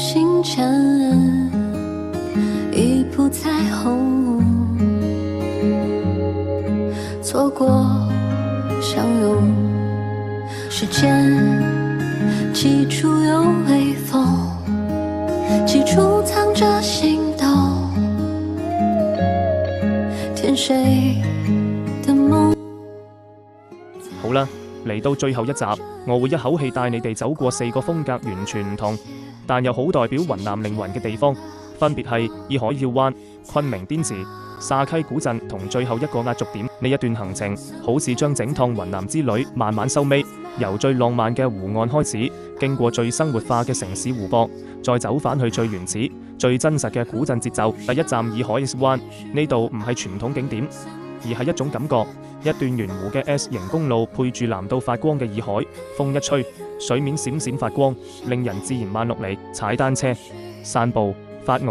行前一步彩虹，错过相拥，时间起初有微风，起初藏着心动，填谁的夢。好啦，嚟到最後一集，我會一口氣帶你哋走過4個風格完全唔同，但又好代表雲南靈魂嘅地方，分別係洱海曉灣、昆明滇池、沙溪古鎮同最後一個壓軸點。呢一段行程好似將整趟雲南之旅慢慢收尾，由最浪漫嘅湖岸開始，經過最生活化嘅城市湖泊，再走返去最原始、最真實嘅古鎮節奏。第一站洱海灣，呢度唔係傳統景點，而係一種感覺。一段圓弧嘅 S 型公路配住藍到發光嘅洱海，風一吹，水面閃閃發光，令人自然慢落嚟。踩單車、散步、發呆、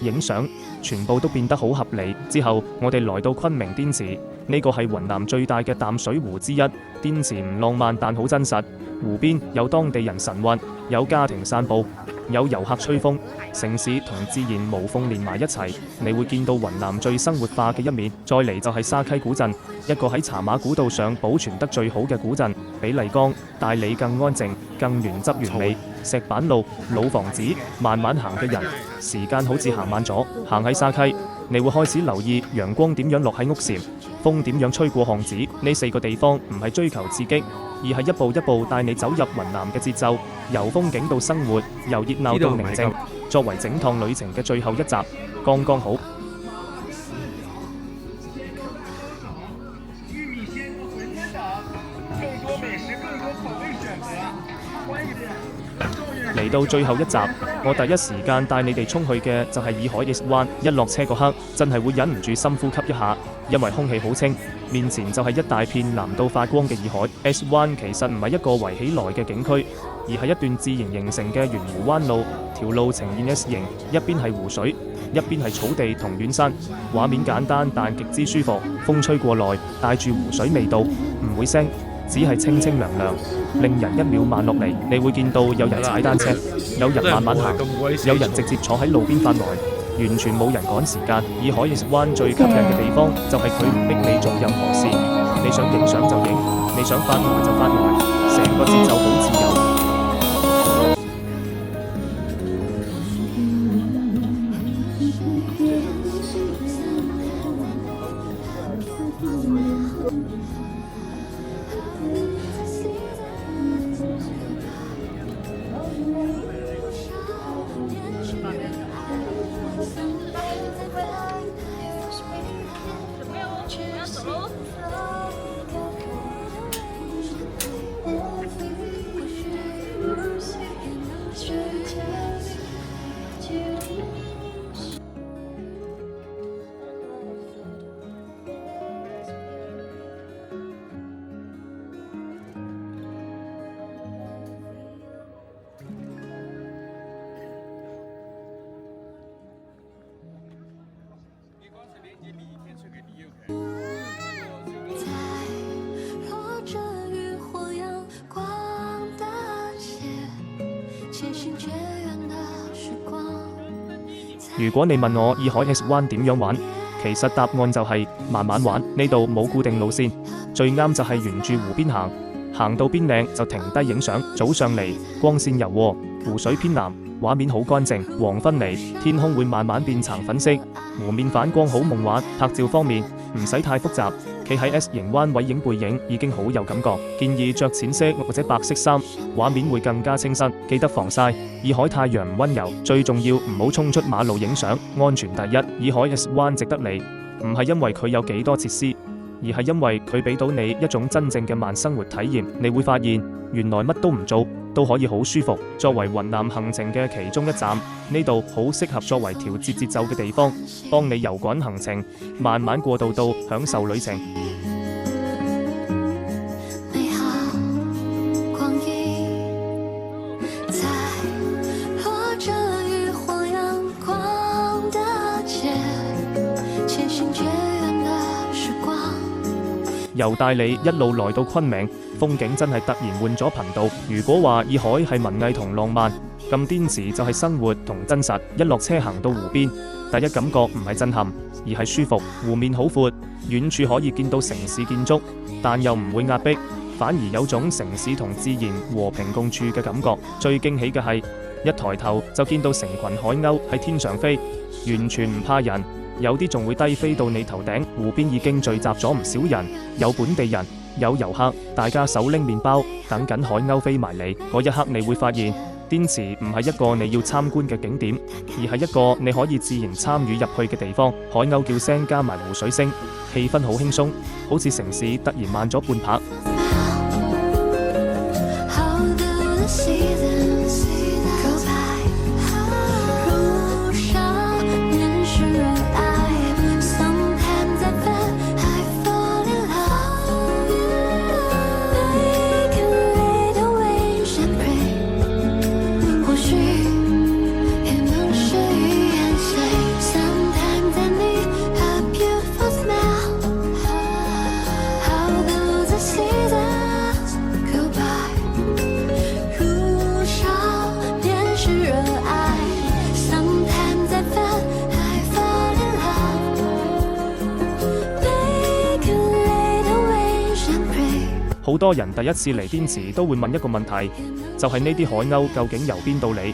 影相，全部都變得好合理。之後我哋來到昆明滇池，呢個係雲南最大嘅淡水湖之一。滇池唔浪漫但好真實，湖邊有當地人晨運，有家庭散步，有遊客吹風，城市同自然無縫連埋一齊，你會見到雲南最生活化嘅一面。再嚟就係沙溪古鎮，一個喺茶馬古道上保存得最好嘅古鎮，比麗江、大理更安靜、更原汁原味。石板路、老房子，慢慢行嘅人，時間好似行慢咗。行喺沙溪，你會開始留意陽光點樣落喺屋簷，風點樣吹過巷子。呢4個地方唔係追求刺激，而係一步一步帶你走入雲南嘅節奏，由風景到生活，由熱鬧到寧靜。作為整趟旅程嘅最後一集，剛剛好。嚟到最後一集，我第一時間帶你哋衝去嘅就係洱海 S 灣。一落車嗰刻，真係會忍唔住深呼吸一下，因為空氣好清，面前就係一大片藍到發光嘅洱海。S 灣其實唔係一個圍起來嘅景區，而係一段自然形成嘅圓弧彎路，條路呈現 S 型，一邊係湖水，一邊係草地同遠山，畫面簡單但極之舒服。風吹過來，帶住湖水味道，唔會聲，只係清清涼涼，令人一秒慢落嚟。你會見到有人踩單車，有人慢慢行，有人直接坐喺路邊發呆，完全冇人趕時間。洱海 S 灣最吸引嘅地方就係佢唔逼你做任何事，你想影相就影，你想發呆就發呆，成個節奏好自由。如果你問我洱海 S 灣點樣玩，其實答案就係慢慢玩。呢度冇固定路線，最啱就係沿住湖邊行，行到邊靚就停低影相。早上嚟光線柔和，湖水偏藍，畫面好乾淨。黃昏嚟天空會慢慢變橙粉色，湖面反光好夢幻。拍照方面唔使太複雜，企喺 S 型灣位影背影已經好有感覺。建議着淺色或者白色衫，畫面會更加清新。記得防曬，洱海太陽唔溫柔，最重要唔好衝出馬路影相，安全第一。洱海 S 灣值得嚟，唔係因為佢有幾多設施，而係因為佢俾到你一種真正嘅慢生活體驗。你會發現原來乜都唔做都可以好舒服。作為雲南行程嘅其中一站，呢度好適合作為調節節奏嘅地方，幫你由趕行程慢慢過渡到享受旅程。由大理一路來到昆明，風景真係突然換咗頻道。如果話洱海係文藝同浪漫，咁滇池就係生活同真實。一落車行到湖邊，第一感覺唔係震撼，而係舒服。湖面好闊，遠處可以見到城市建築，但又唔會壓迫，反而有種城市同自然和平共處嘅感覺。最驚喜嘅係，一抬頭就見到成群海鷗喺天上飛，完全唔怕人，有啲仲會低飛到你頭頂。湖邊已經聚集咗唔少人，有本地人，有遊客，大家手拎麵包，等緊海鷗飛埋嚟。嗰一刻你會發現，滇池唔係一個你要參觀嘅景點，而係一個你可以自然參與入去嘅地方。海鷗叫聲加埋湖水聲，氣氛好輕鬆，好似城市突然慢咗半拍。好多人第一次嚟滇池都會問一個問題，就係呢啲海鷗究竟由邊度嚟？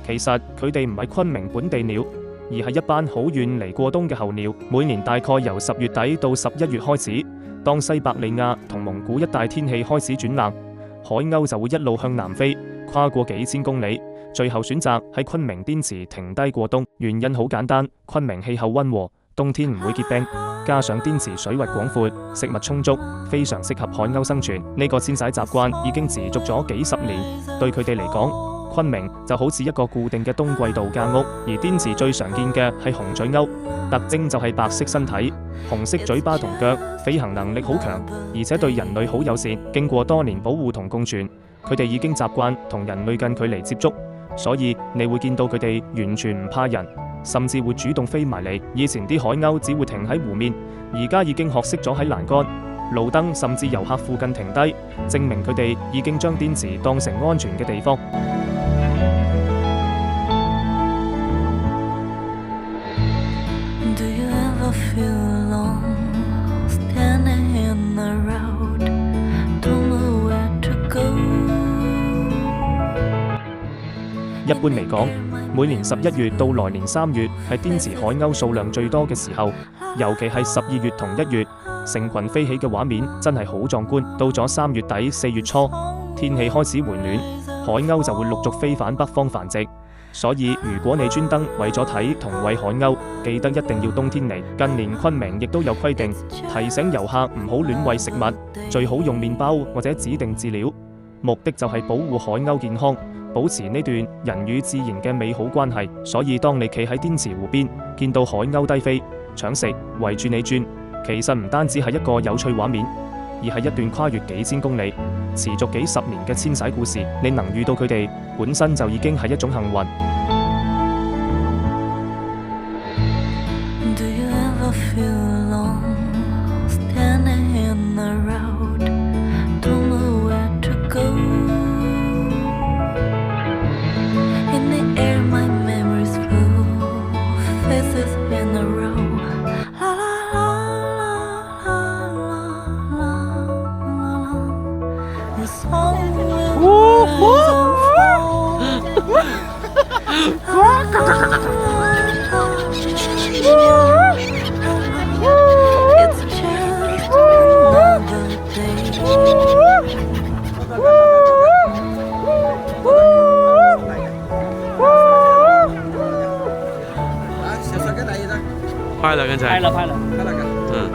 其實佢哋唔係昆明本地鳥，而係一班好遠嚟過冬嘅候鳥。每年大概由10月底到11月開始，當西伯利亞同蒙古一帶天氣開始轉冷，海鷗就會一路向南飛，跨過幾千公里，最後選擇喺昆明滇池停低過冬。原因好簡單，昆明氣候溫和，冬天唔會結冰，加上滇池水域廣闊，食物充足，非常適合海鷗生存。呢個遷徙習慣已經持續咗幾十年，對佢哋嚟講，昆明就好似一個固定嘅冬季度假屋。而滇池最常見嘅係紅嘴鷗，特徵就係白色身體、紅色嘴巴同腳，飛行能力好強，而且對人類好友善。經過多年保護同共存，佢哋已經習慣同人類近距離接觸，所以你會見到佢哋完全唔怕人，甚至會主動飛埋嚟。以前啲海鷗只會停喺湖面，而家已經學識咗喺欄杆、路燈甚至遊客附近停低，證明佢哋已經將滇池當成安全嘅地方。一般嚟講，每年11月到來年3月係滇池海鷗數量最多嘅時候，尤其係12月同1月，成群飛起嘅畫面真係好壯觀。到咗3月底4月初，天氣開始回暖，海鷗就會陸續飛返北方繁殖。所以如果你專登為咗睇同餵海鷗，記得一定要冬天嚟。近年昆明亦都有規定，提醒遊客唔好亂餵食物，最好用麵包或者指定飼料，目的就係保護海鷗健康，保持呢段人與自然嘅美好關係。所以當你企喺滇池湖邊，見到海鷗低飛搶食圍住你轉，其實唔單止係一個有趣畫面，而係一段跨越幾千公里、持續幾十年嘅遷徙故事。你能遇到佢哋，本身就已經係一種幸運。拍了，剛才。拍了。嗯。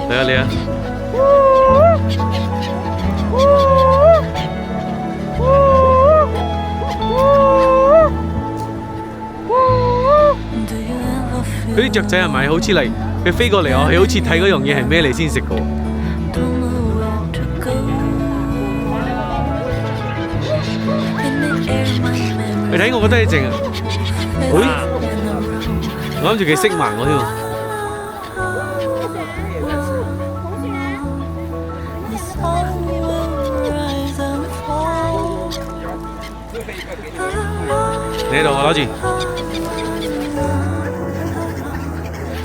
嚟啊！佢啲雀仔係咪好似嚟？佢飛過嚟，我係好似睇嗰樣嘢係咩嚟先食嘅。你睇我覺得你靜啊！我諗住佢識埋我添。你喺度，我攞住。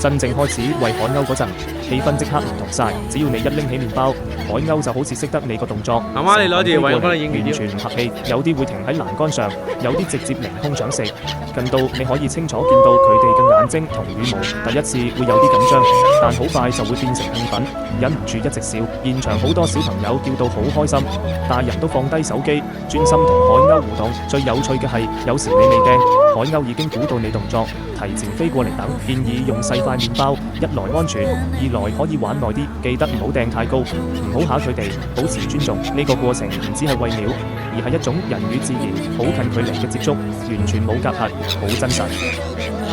真正開始餵海鷗嗰陣，氣氛即刻唔同晒。只要你一拎起麵包，海鷗就好似識得你個動作。媽媽，你攞住，我幫你影完全唔客氣。有啲會停喺欄杆上，有啲直接凌空搶食。近到你可以清楚見到佢哋嘅眼睛同羽毛。第一次會有啲緊張，但好快就會變成興奮，忍唔住一直笑。現場好多小朋友叫到好開心，大人都放低手機，專心同海鷗互動。最有趣嘅係，有時你未掟，海鷗已經估到你動作，提前飛過嚟等。建議用細塊麵包，一來安全，二來可以玩耐啲。記得唔好掟太高，唔好嚇佢哋，保持尊重。呢個過程唔只係餵鳥，而係一種人與自然好近距離嘅接觸，完全冇隔閡，好真實。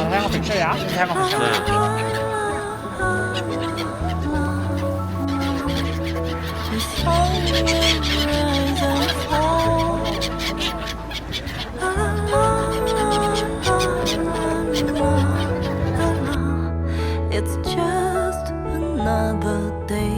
聽我評出嚟啊！聽我評出嚟。It's just another day.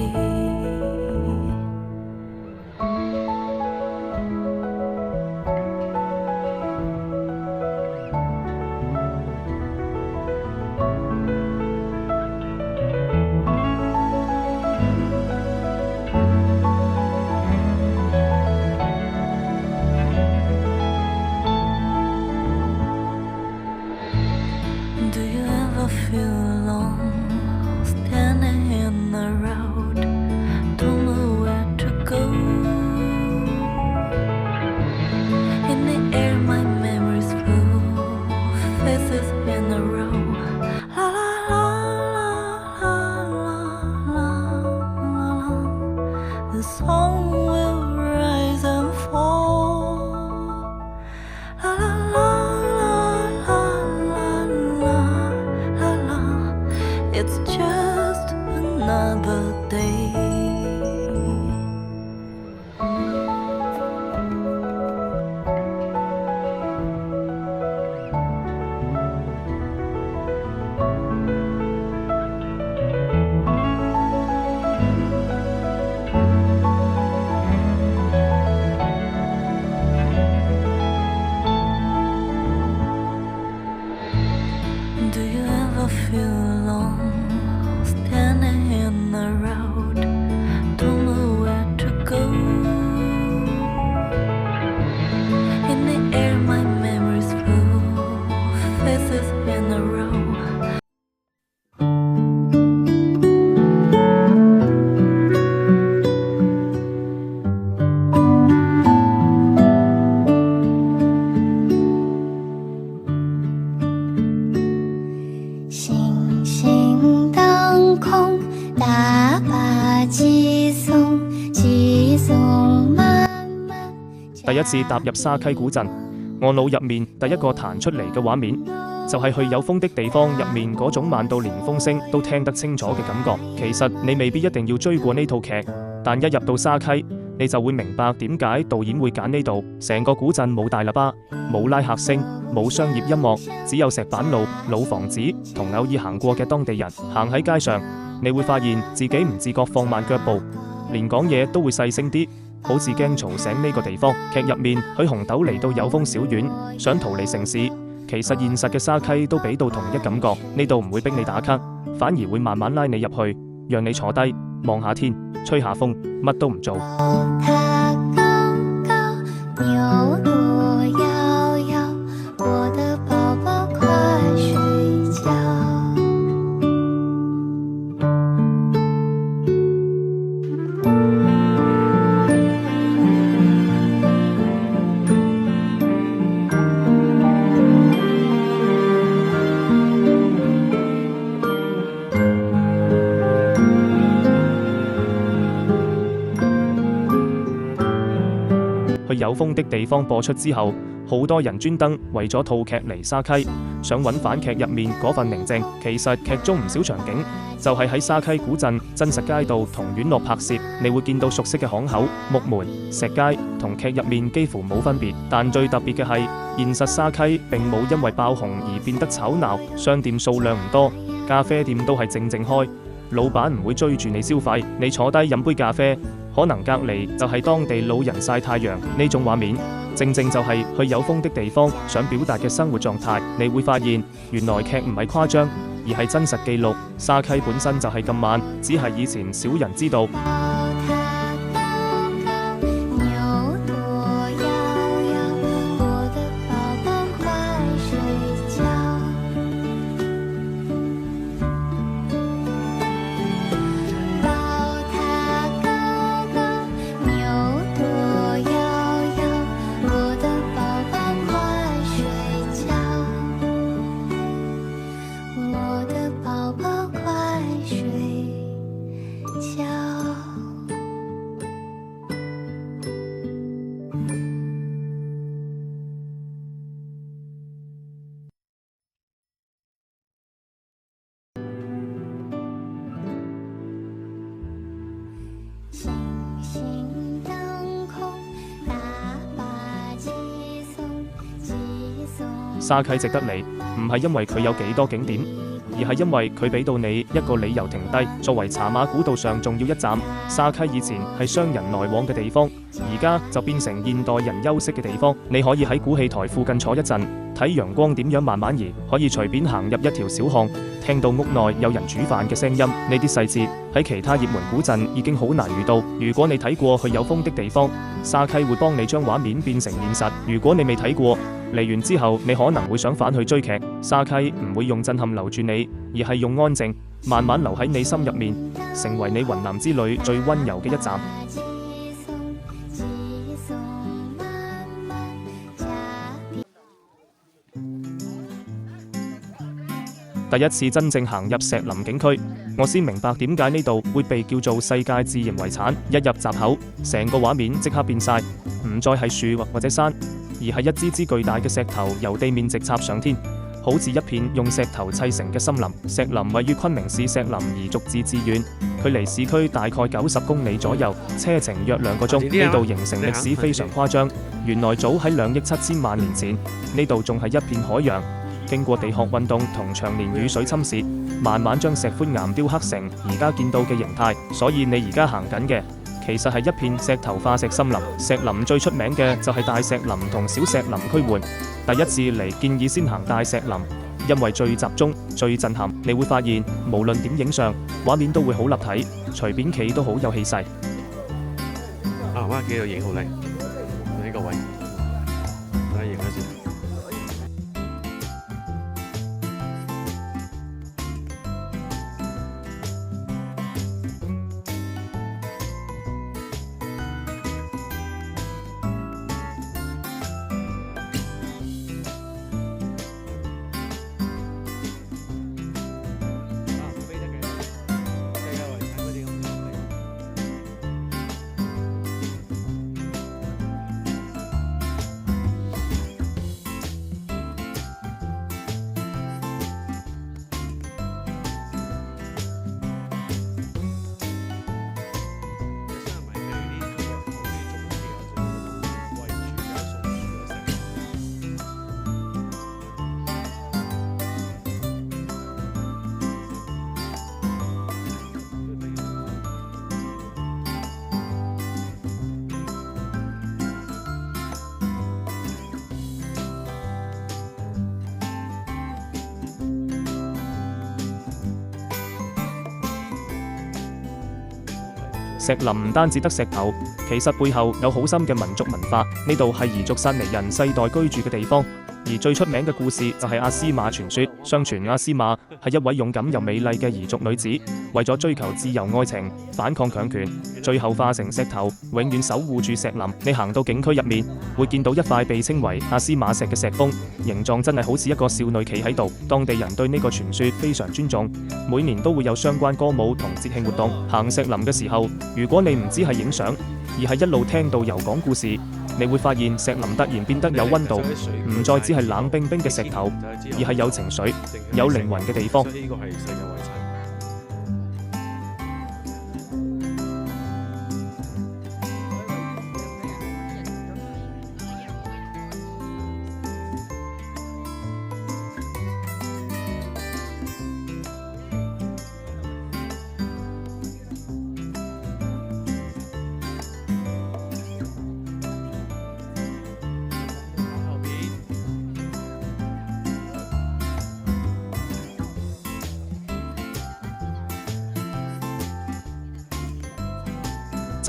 Do you ever feel alone, standing in the road, don't know where to go? In the air my memories flow, faces in a row. La la la la la la la. The song will rise and fall. La la la la la. It's just another day. Do you ever feel alone, standing in the road, don't know where to go? In the air my memories flow, faces in a row. 星星当空，大把寄送，寄送慢慢。第一次踏入沙溪古鎮，我腦入面第一個彈出嚟嘅畫面，就係去有風的地方入面嗰種慢到連風聲都聽得清楚嘅感覺。其實你未必一定要追過呢套劇，但一入到沙溪，你就會明白點解導演會揀呢度。成個古鎮冇大喇叭，冇拉客聲，冇商業音樂，只有石板路、老房子同偶爾行過嘅當地人。行喺街上，你會發現自己唔自覺放慢腳步，連講嘢都會細聲啲，好似驚嘈醒呢個地方。劇入面許紅豆嚟到有風小院，想逃離城市，其實現實嘅沙溪都俾到同一感覺。呢度唔會逼你打卡，反而會慢慢拉你入去，讓你坐低望下天，吹下風，乜都唔做。它高高，牛肚搖搖，我的寶寶快睡覺。去有風的地方播出之後，好多人專登為咗套劇嚟沙溪，想揾返劇入面嗰份寧靜。其實劇中唔少場景就係喺沙溪古鎮真實街道同院落拍攝，你會見到熟悉嘅巷口、木門、石階，同劇入面幾乎冇分別。但最特別嘅係，現實沙溪並冇因為爆紅而變得吵鬧，商店數量唔多，咖啡店都係靜靜開，老闆唔會追住你消費，你坐低飲杯咖啡，可能隔離就係當地老人曬太陽。呢種畫面正正就係去有風的地方想表達嘅生活狀態。你會發現，原來劇唔係誇張，而係真實記錄。沙溪本身就係咁慢，只係以前少人知道。沙溪值得嚟，唔係因為佢有幾多景點，而係因為佢俾到你一個理由停低。作為茶馬古道上重要一站，沙溪以前係商人來往嘅地方，而家就變成現代人休息嘅地方。你可以喺古戲台附近坐一陣，睇陽光點樣慢慢移，可以隨便行入一條小巷，聽到屋內有人煮飯嘅聲音。呢啲細節喺其他熱門古鎮已經好難遇到。如果你睇過去有風的地方，沙溪會幫你將畫面變成現實。如果你未睇過，嚟完之後你可能會想返去追劇。沙溪唔會用震撼留住你，而係用安靜慢慢留喺你心入面，成為你雲南之旅最溫柔嘅一站。第一次真正行入石林景區，我先明白點解呢度會被叫做世界自然遺產。一入閘口，成個畫面即刻變晒，唔再係樹或者山，而係一支支巨大嘅石頭由地面直插上天，好似一片用石頭砌成嘅森林。石林位於昆明市石林彝族自治縣，距離市區大概90公里左右，車程約2個鐘。呢度形成歷史非常誇張，原來早喺2億7千萬年前，呢度仲係一片海洋。經過地殼運動同長年雨水侵蝕，慢慢將石灰岩雕刻成而家見到嘅形態。所以你而家行緊嘅，其實係一片石頭化石森林。石林最出名嘅就係大石林同小石林區換。第一次嚟建議先行大石林，因為最集中、最震撼。你會發現無論點影相，畫面都會好立體，隨便企都好有氣勢。啊，哇，幾個影好靚，呢個位，等下影下先。石林唔單止得石頭，其實背後有好深嘅民族文化。呢度係彝族薩尼人世代居住嘅地方，而最出名嘅故事就係阿斯瑪傳說。相傳阿斯瑪係一位勇敢又美麗嘅彝族女子，為咗追求自由愛情，反抗強權，最後化成石頭，永遠守護住石林。你行到景區入面，會見到一塊被稱為阿斯瑪石嘅石峰，形狀真係好似一個少女企喺度。當地人對呢個傳說非常尊重，每年都會有相關歌舞同節慶活動。行石林嘅時候，如果你唔只係影相，而係一路聽導遊講故事，你會發現石林突然變得有溫度，唔再只係冷冰冰嘅石頭，而係有情緒、有靈魂嘅地方。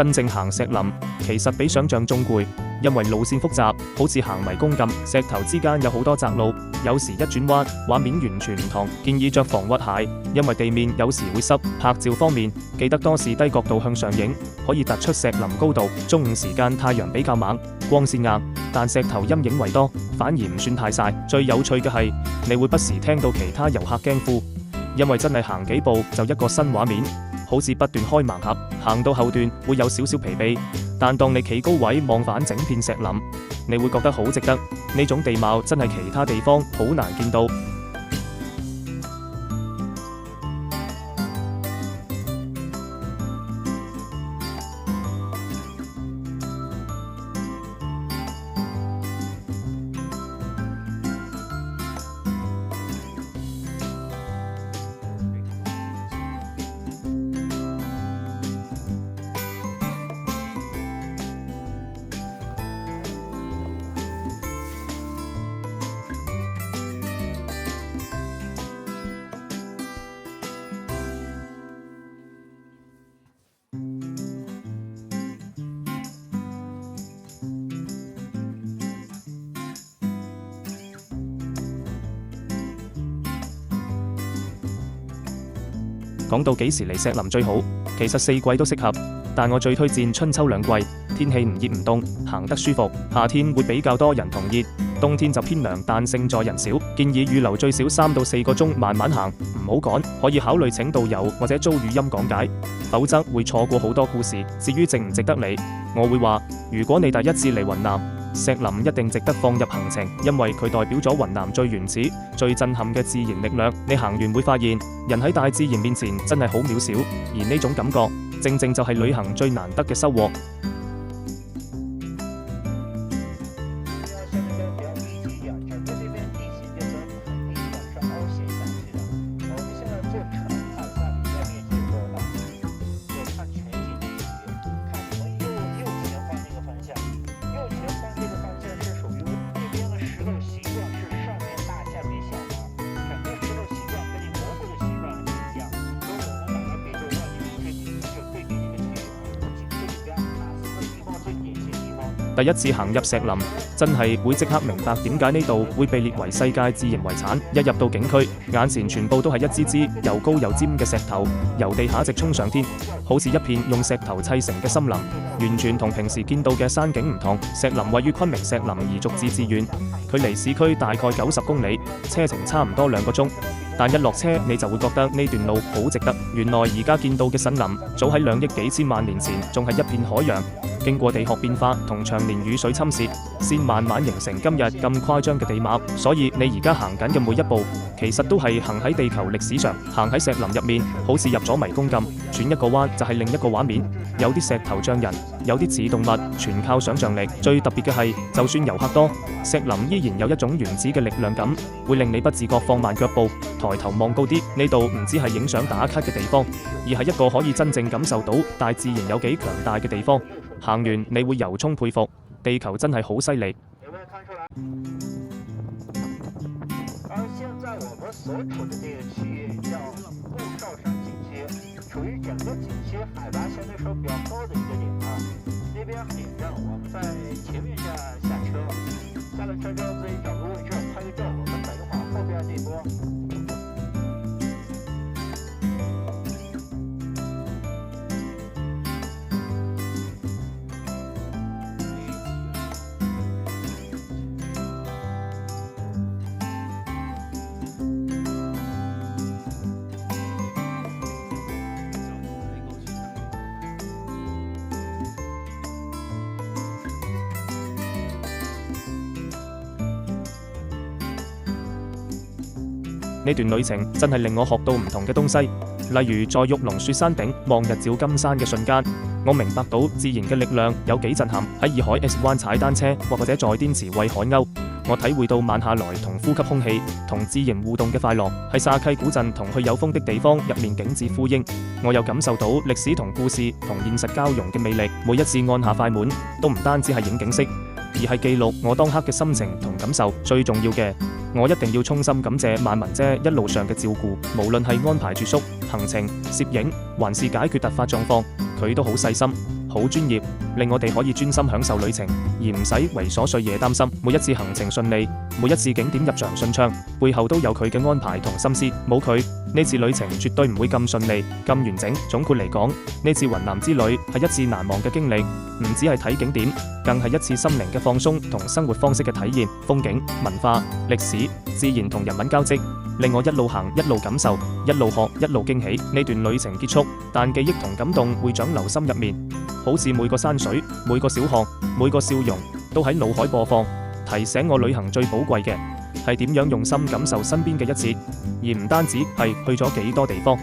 真正行石林其實比想象中攰，因為路線複雜，好似行迷宮咁，石頭之間有好多窄路，有時一轉彎，畫面完全唔同。建議着防滑鞋，因為地面有時會濕。拍照方面，記得多試低角度向上影，可以突出石林高度。中午時間太陽比較猛，光線硬，但石頭陰影為多，反而唔算太曬。最有趣嘅係，你會不時聽到其他遊客驚呼，因為真係行幾步就一個新畫面，好似不斷開盲盒。行到後段會有少少疲憊，但當你企高位望返整片石林，你會覺得好值得。呢種地貌真係其他地方好難見到。講到幾時嚟石林最好，其實4季都適合，但我最推薦春秋2季，天氣唔熱唔凍，行得舒服。夏天會比較多人同熱，冬天就偏涼，但勝在人少。建議預留最少3到4個鐘慢慢行，唔好趕。可以考慮請導遊或者租語音講解，否則會錯過好多故事。至於值唔值得嚟，我會話，如果你第一次嚟雲南，石林一定值得放入行程，因為佢代表咗雲南最原始、最震撼嘅自然力量。你行完會發現，人喺大自然面前真係好渺小，而呢種感覺，正正就係旅行最難得嘅收穫。第一次行入石林，真係會即刻明白點解呢度會被列為世界自然遺產。一入到景區，眼前全部都係一支支又高又尖嘅石頭，由地下直衝上天，好似一片用石頭砌成嘅森林，完全同平時見到嘅山景唔同。石林位於昆明石林彝族自治縣，距離市區大概90公里，車程差唔多2個鐘。但一落車你就會覺得呢段路好值得。原來而家見到嘅森林，早喺2億幾千萬年前仲係一片海洋，經過地殼變化同長年雨水侵蝕，先慢慢形成今日咁誇張嘅地貌。所以你而家行緊嘅每一步，其實都係行喺地球歷史上，行喺石林入面，好似入咗迷宮咁，轉一個彎就係另一個畫面。有啲石頭像人，有啲似動物，全靠想像力。最特別嘅係，就算遊客多，石林依然有一種原始嘅力量感，會令你不自覺放慢腳步，抬頭望高啲。呢度唔止係影相打卡嘅地方，而係一個可以真正感受到大自然有幾強大嘅地方。行完你會由衷佩服，地球真係好犀利。而現在我們所處的這個區域叫顧少山景區，處於整個景區海拔相對說比較高的一個點啊。那邊很正，我們在前面下車，下了車之後自己找個位置拍個照，我們等一會兒後邊這波。呢段旅程真係令我學到唔同嘅東西，例如在玉龍雪山頂望日照金山嘅瞬間，我明白到自然嘅力量有幾震撼。喺洱海 S 灣踩單車或者在滇池餵海鷗，我體會到慢下來同呼吸空氣、同自然互動嘅快樂。喺沙溪古鎮同去有風的地方入面景致呼應，我又感受到歷史同故事同現實交融嘅魅力。每一次按下快門，都唔單止係影景色，而係記錄我當刻嘅心情同感受。最重要嘅，我一定要衷心感謝萬文姐一路上嘅照顧，無論係安排住宿、行程、攝影，還是解決突發狀況，佢都好細心。好專業，令我哋可以專心享受旅程，而唔使為瑣碎嘢擔心。每一次行程順利，每一次景點入場順暢，背後都有佢嘅安排同心思。冇佢，呢次旅程絕對唔會咁順利、咁完整。總括嚟講，呢次雲南之旅係一次難忘嘅經歷，唔只係睇景點，更係一次心靈嘅放鬆同生活方式嘅體驗。風景、文化、歷史、自然同人文交織，令我一路行一路感受，一路學一路驚喜。呢段旅程結束，但記憶同感動會長留心入面，好似每個山水、每個小巷、每個笑容都喺腦海播放，提醒我旅行最寶貴嘅係點樣用心感受身邊嘅一切，而唔單止係去咗幾多地方。